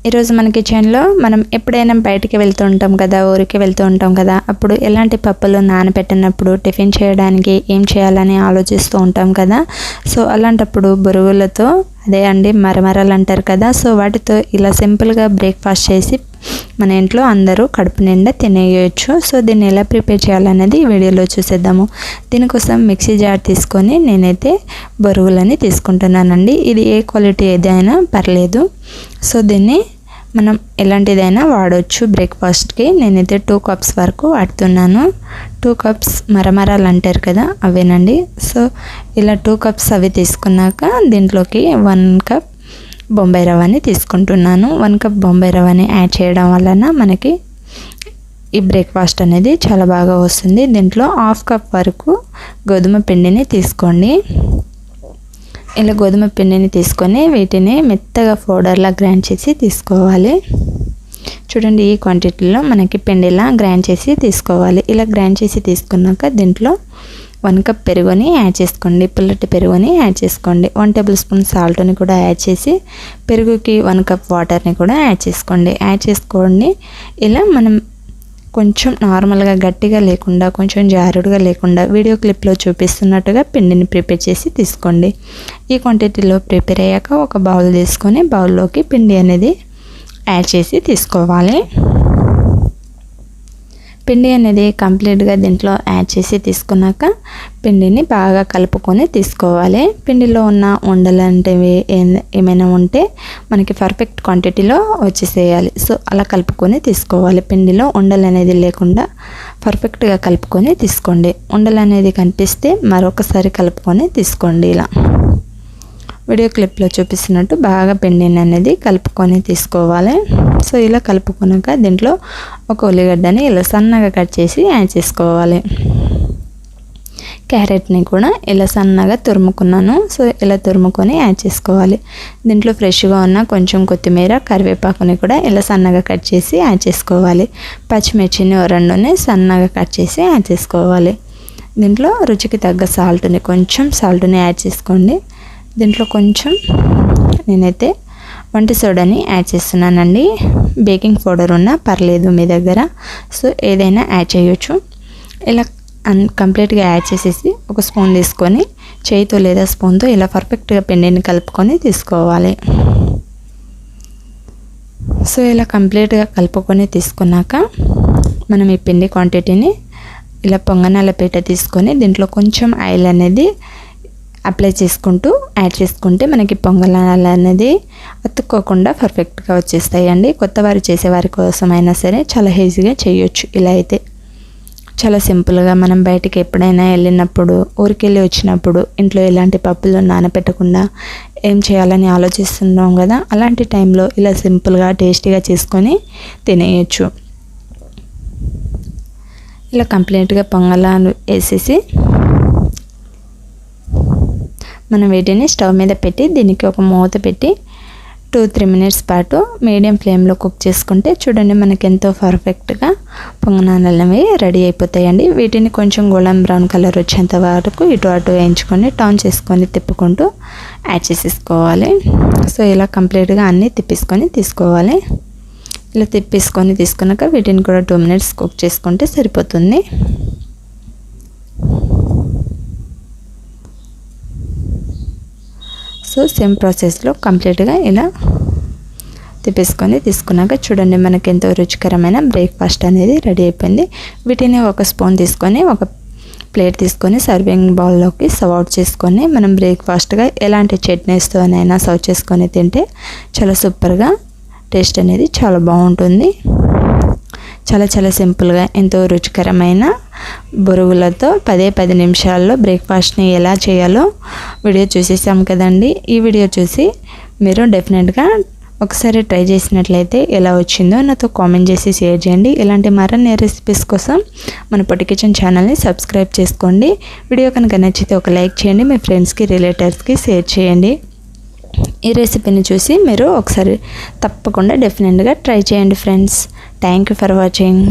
ఈరోజు మన కిచెన్లో మనం ఎప్పుడైనా బయటికి వెళ్తూ ఉంటాం కదా, ఊరికి వెళ్తూ ఉంటాం కదా, అప్పుడు ఎలాంటి పప్పులు నానబెట్టినప్పుడు టిఫిన్ చేయడానికి ఏం చేయాలని ఆలోచిస్తూ ఉంటాం కదా. సో అలాంటప్పుడు బొరుగులతో, అదే అండి మరమరాలు అంటారు కదా, సో వాటితో ఇలా సింపుల్గా బ్రేక్ఫాస్ట్ చేసి మన ఇంట్లో అందరూ కడుపు నిండా తినేయచ్చు. సో దీన్ని ఎలా ప్రిపేర్ చేయాలనేది ఈ వీడియోలో చూసేద్దాము. దీనికోసం మిక్సీ జార్ తీసుకొని నేనైతే బొరుగులని తీసుకుంటున్నానండి. ఇది ఏ క్వాలిటీ ఏదైనా పర్లేదు. సో దీన్ని మనం ఎలాంటిదైనా వాడవచ్చు బ్రేక్ఫాస్ట్కి. నేనైతే 2 కప్స్ వరకు వాడుతున్నాను. 2 కప్స్ మరమరాలు అంటారు కదా, అవేనండి. సో ఇలా 2 కప్స్ అవి తీసుకున్నాక దీంట్లోకి 1 కప్ బొంబాయి రవ్వని తీసుకుంటున్నాను. 1 కప్ బొంబాయి రవ్వని యాడ్ చేయడం వలన మనకి ఈ బ్రేక్ఫాస్ట్ అనేది చాలా బాగా వస్తుంది. దీంట్లో 1/2 కప్ వరకు గోధుమ పిండిని తీసుకోండి. ఇలా గోధుమ పిండిని తీసుకొని వీటిని మెత్తగా పౌడర్లా గ్రైండ్ చేసి తీసుకోవాలి. చూడండి, ఈ క్వాంటిటీలో మనకి పిండిలా గ్రైండ్ చేసి తీసుకోవాలి. ఇలా గ్రైండ్ చేసి తీసుకున్నాక దీంట్లో 1 కప్ పెరుగుని యాడ్ చేసుకోండి. పుల్లటి పెరుగుని యాడ్ చేసుకోండి. 1 టేబుల్ స్పూన్ సాల్ట్ని కూడా యాడ్ చేసి పెరుగుకి 1 కప్ వాటర్ని కూడా యాడ్ చేసుకోండి. ఇలా మనం కొంచెం నార్మల్గా గట్టిగా లేకుండా, కొంచెం జారుడుగా లేకుండా వీడియో క్లిప్లో చూపిస్తున్నట్టుగా పిండిని ప్రిపేర్ చేసి తీసుకోండి. ఈ క్వాంటిటీలో ప్రిపేర్ అయ్యాక ఒక బౌల్ తీసుకొని బౌల్లోకి పిండి అనేది యాడ్ చేసి తీసుకోవాలి. పిండి అనేది కంప్లీట్గా దీంట్లో యాడ్ చేసి తీసుకున్నాక పిండిని బాగా కలుపుకొని తీసుకోవాలి. పిండిలో ఉన్న ఉండలంటివి ఏమైనా ఉంటే మనకి పర్ఫెక్ట్ క్వాంటిటీలో వచ్చేసేయాలి. సో అలా కలుపుకొని తీసుకోవాలి. పిండిలో ఉండలు అనేది లేకుండా పర్ఫెక్ట్గా కలుపుకొని తీసుకోండి. ఉండలు అనేది కనిపిస్తే మరొకసారి కలుపుకొని తీసుకోండి. ఇలా వీడియో క్లిప్లో చూపిస్తున్నట్టు బాగా పిండిని అనేది కలుపుకొని తీసుకోవాలి. సో ఇలా కలుపుకున్నాక దీంట్లో ఒక ఉల్లిగడ్డని ఇలా సన్నగా కట్ చేసి యాడ్ చేసుకోవాలి. క్యారెట్ని కూడా ఇలా సన్నగా తురుముకున్నాను. సో ఇలా తురుముకొని యాడ్ చేసుకోవాలి. దీంట్లో ఫ్రెష్గా ఉన్న కొంచెం కొత్తిమీర, కరివేపాకుని కూడా ఇలా సన్నగా కట్ చేసి యాడ్ చేసుకోవాలి. పచ్చిమిర్చిని 2 సన్నగా కట్ చేసి యాడ్ చేసుకోవాలి. దీంట్లో రుచికి తగ్గ కొంచెం సాల్ట్ని యాడ్ చేసుకోండి. దీంట్లో కొంచెం నేనైతే వంట సోడాని యాడ్ చేస్తున్నానండి. బేకింగ్ పౌడర్ ఉన్నా పర్లేదు మీ దగ్గర, సో ఏదైనా యాడ్ చేయొచ్చు. ఇలా కంప్లీట్గా యాడ్ చేసేసి ఒక స్పూన్ తీసుకొని చేయితో లేదా స్పూన్తో ఇలా పర్ఫెక్ట్గా పిండిని కలుపుకొని తీసుకోవాలి. సో ఇలా కంప్లీట్గా కలుపుకొని తీసుకున్నాక మనం ఈ పిండి క్వాంటిటీని ఇలా పొంగనాల పీట తీసుకొని దీంట్లో కొంచెం ఆయిల్ అనేది అప్లై చేసుకుంటూ యాడ్ చేసుకుంటే మనకి పొంగనాలు అనేది అతుక్కోకుండా పర్ఫెక్ట్గా వచ్చేస్తాయండి. కొత్త వారు చేసేవారి కోసమైనా సరే చాలా ఈజీగా చేయొచ్చు. ఇలా అయితే చాలా సింపుల్గా మనం బయటికి ఎప్పుడైనా వెళ్ళినప్పుడు, ఊరికి వెళ్ళి వచ్చినప్పుడు ఇంట్లో ఎలాంటి పప్పులు నానబెట్టకుండా ఏం చేయాలని ఆలోచిస్తున్నాం కదా, అలాంటి టైంలో ఇలా సింపుల్గా టేస్టీగా చేసుకొని తినేయచ్చు. ఇలా కంప్లీట్గా పొంగలాలు వేసేసి మనం వీటిని స్టవ్ మీద పెట్టి దీనికి ఒక మూత పెట్టి 2-3 మినిట్స్ పాటు మీడియం ఫ్లేమ్లో కుక్ చేసుకుంటే చూడండి మనకి ఎంతో పర్ఫెక్ట్గా పొంగనాలు అనేవి రెడీ అయిపోతాయండి. వీటిని కొంచెం గోల్డెన్ బ్రౌన్ కలర్ వచ్చేంత వరకు ఇటు అటు వేయించుకొని టర్న్ చేసుకొని తిప్పుకుంటూ యాడ్ చేసేసుకోవాలి. సో ఇలా కంప్లీట్గా అన్నీ తిప్పేసుకొని తీసుకోవాలి. ఇలా తిప్పేసుకొని తీసుకున్నాక వీటిని కూడా 2 మినిట్స్ కుక్ చేసుకుంటే సరిపోతుంది. సో సేమ్ ప్రాసెస్లో కంప్లీట్గా ఇలా తిప్పేసుకొని తీసుకున్నాక చూడండి మనకి ఎంతో రుచికరమైన బ్రేక్ఫాస్ట్ అనేది రెడీ అయిపోయింది. వీటిని ఒక స్పూన్ తీసుకొని ఒక ప్లేట్ తీసుకొని సర్వింగ్ బౌల్లోకి సర్వ్ అవుట్ చేసుకొని మనం బ్రేక్ఫాస్ట్గా ఎలాంటి చట్నీస్తోనైనా సర్వ్ చేసుకొని తింటే చాలా సూపర్గా టేస్ట్ అనేది చాలా బాగుంటుంది. చాలా సింపుల్గా ఎంతో రుచికరమైన బొరుగులతో 10 నిమిషాల్లో బ్రేక్ఫాస్ట్ని ఎలా చేయాలో వీడియో చూసేసాం కదండి. ఈ వీడియో చూసి మీరు డెఫినెట్గా ఒకసారి ట్రై చేసినట్లయితే ఎలా వచ్చిందో నాతో కామెంట్ చేసి షేర్ చేయండి. ఇలాంటి మరిన్ని రెసిపీస్ కోసం మన పొట్టి కిచెన్ ఛానల్ని సబ్స్క్రైబ్ చేసుకోండి. వీడియో కనుక నచ్చితే ఒక లైక్ చేయండి. మీ ఫ్రెండ్స్కి, రిలేటివ్స్కి షేర్ చేయండి. ఈ రెసిపీని చూసి మీరు ఒకసారి తప్పకుండా డెఫినెట్గా ట్రై చేయండి friends. Thank you for watching.